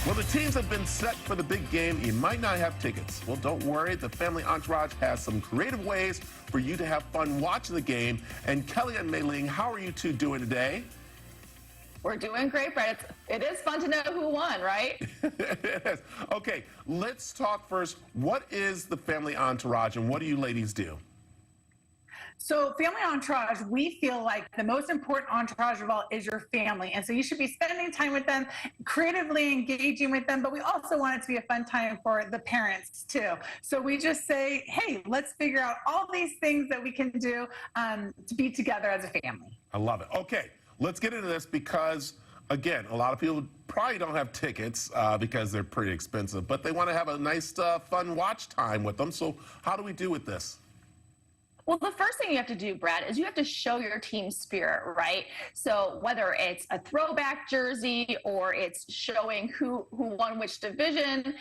Well, the teams have been set for the big game. You might not have tickets. Well, don't worry. The Family Entourage has some creative ways for you to have fun watching the game. And Kelly and Mei Ling, how are you two doing today? We're doing great, Brett. It is fun to know who won, right? It is. Okay, let's talk first. What is the Family Entourage and what do you ladies do? So family entourage, we feel like the most important entourage of all is your family. And so you should be spending time with them, creatively engaging with them, but we also want it to be a fun time for the parents too. So we just say, hey, let's figure out all these things that we can do to be together as a family. I love it. Okay, let's get into this because, again, a lot of people probably don't have tickets because they're pretty expensive, but they want to have a nice, fun watch time with them. So how do we do with this? Well, the first thing you have to do, Brad, is you have to show your team spirit, right? So whether it's a throwback jersey or it's showing who won which division,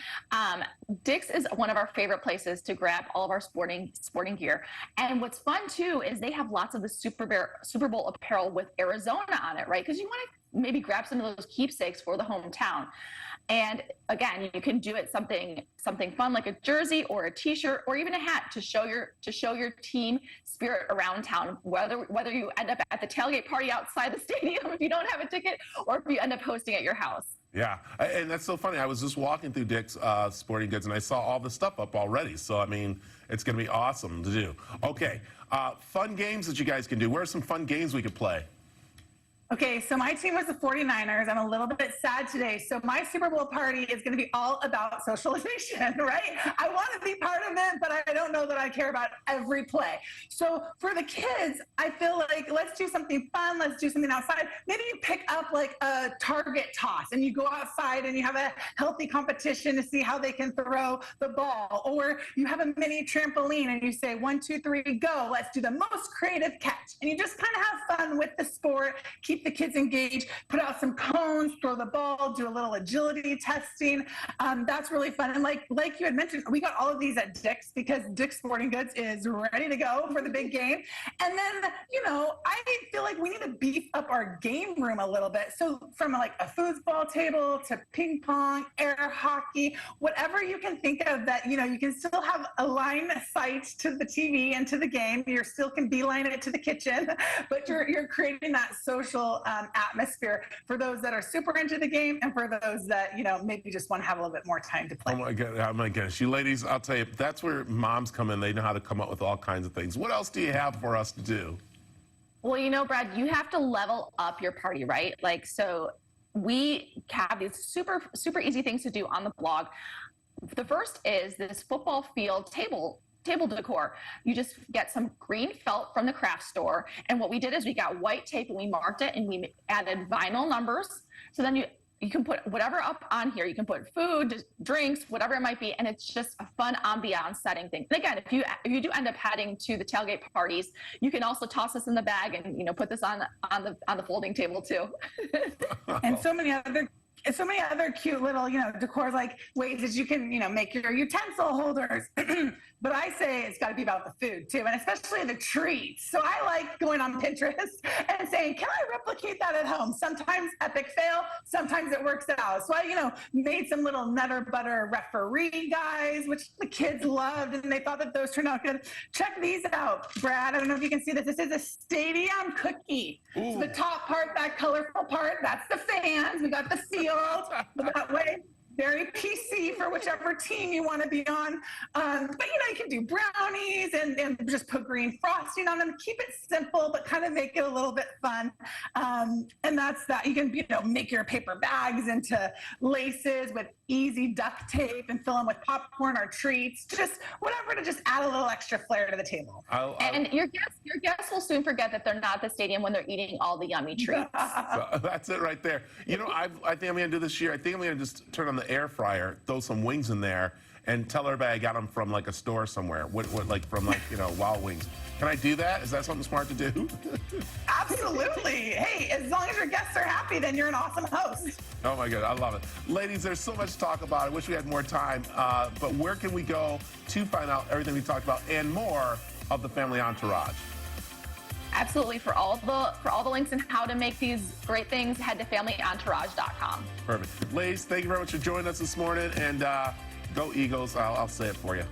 Dick's is one of our favorite places to grab all of our sporting gear. And what's fun too is they have lots of the Super Bowl apparel with Arizona on it, right? Because you want to maybe grab some of those keepsakes for the hometown. And again, you can do it something fun like a jersey or a T-shirt or even a hat to show your team spirit around town. Whether you end up at the tailgate party outside the stadium if you don't have a ticket, or if you end up hosting at your house. Yeah, and that's so funny. I was just walking through Dick's Sporting Goods and I saw all the stuff up already. So I mean, it's going to be awesome to do. Okay, fun games that you guys can do. Where are some fun games we could play? Okay, so my team was the 49ers. I'm a little bit sad today. So my Super Bowl party is going to be all about socialization, right? I want to be part of it, but I don't know that I care about every play. So for the kids, I feel like let's do something fun. Let's do something outside. Maybe you pick up like a target toss and you go outside and you have a healthy competition to see how they can throw the ball. Or you have a mini trampoline and you say, 1, 2, 3, go. Let's do the most creative catch. And you just kind of have fun with the sport. Keep the kids engaged, put out some cones, throw the ball, do a little agility testing. That's really fun. And like you had mentioned, we got all of these at Dick's because Dick's Sporting Goods is ready to go for the big game. And then, you know, I feel like we need to beef up our game room a little bit. So from like a foosball table to ping pong, air hockey, whatever you can think of that, you know, you can still have a line of sight to the TV and to the game. You still can beeline it to the kitchen, but you're creating that social atmosphere for those that are super into the game and for those that, you know, maybe just want to have a little bit more time to play. Oh my goodness. You ladies, I'll tell you, that's where moms come in. They know how to come up with all kinds of things. What else do you have for us to do? Well, you know, Brad, you have to level up your party, right? Like, so we have these super easy things to do on the blog. The first is this football field table decor. You just get some green felt from the craft store. And what we did is we got white tape and we marked it and we added vinyl numbers. So then you can put whatever up on here. You can put food, drinks, whatever it might be. And it's just a fun ambiance setting thing. And again, if you do end up heading to the tailgate parties, you can also toss this in the bag and, you know, put this on the folding table too. And so many other cute little, you know, decor like ways that you can, you know, make your utensil holders. But I say it's got to be about the food too, and especially the treats. So I like going on Pinterest and saying, can I replicate that at home? Sometimes epic fail, sometimes it works out. So I, you know, made some little Nutter Butter referee guys, which the kids loved, and they thought that those turned out good. Check these out, Brad. I don't know if you can see this. This is a stadium cookie. So the top part, that colorful part, that's the fans. We got the field, but that way, very PC for whichever team you want to be on. But, you know, you can do brownies and just put green frosting on them. Keep it simple, but kind of make it a little bit fun. And that's that. You can, you know, make your paper bags into laces with easy duct tape and fill them with popcorn or treats. Just whatever to just add a little extra flair to the table. And your guests will soon forget that they're not at the stadium when they're eating all the yummy treats. So that's it right there. You know, I think I'm going to do this year. I think I'm going to just turn on the air fryer, throw some wings in there, and tell everybody I got them from like a store somewhere, like from like, you know, Wild Wings. Can I do that? Is that something smart to do? Absolutely. Hey, as long as your guests are happy, then you're an awesome host. Oh my God, I love it. Ladies, there's so much to talk about. I wish we had more time, but where can we go to find out everything we talked about and more of the Family Entourage? Absolutely. For all the links and how to make these great things, head to familyentourage.com. Perfect. Ladies, thank you very much for joining us this morning, and go Eagles. I'll say it for you.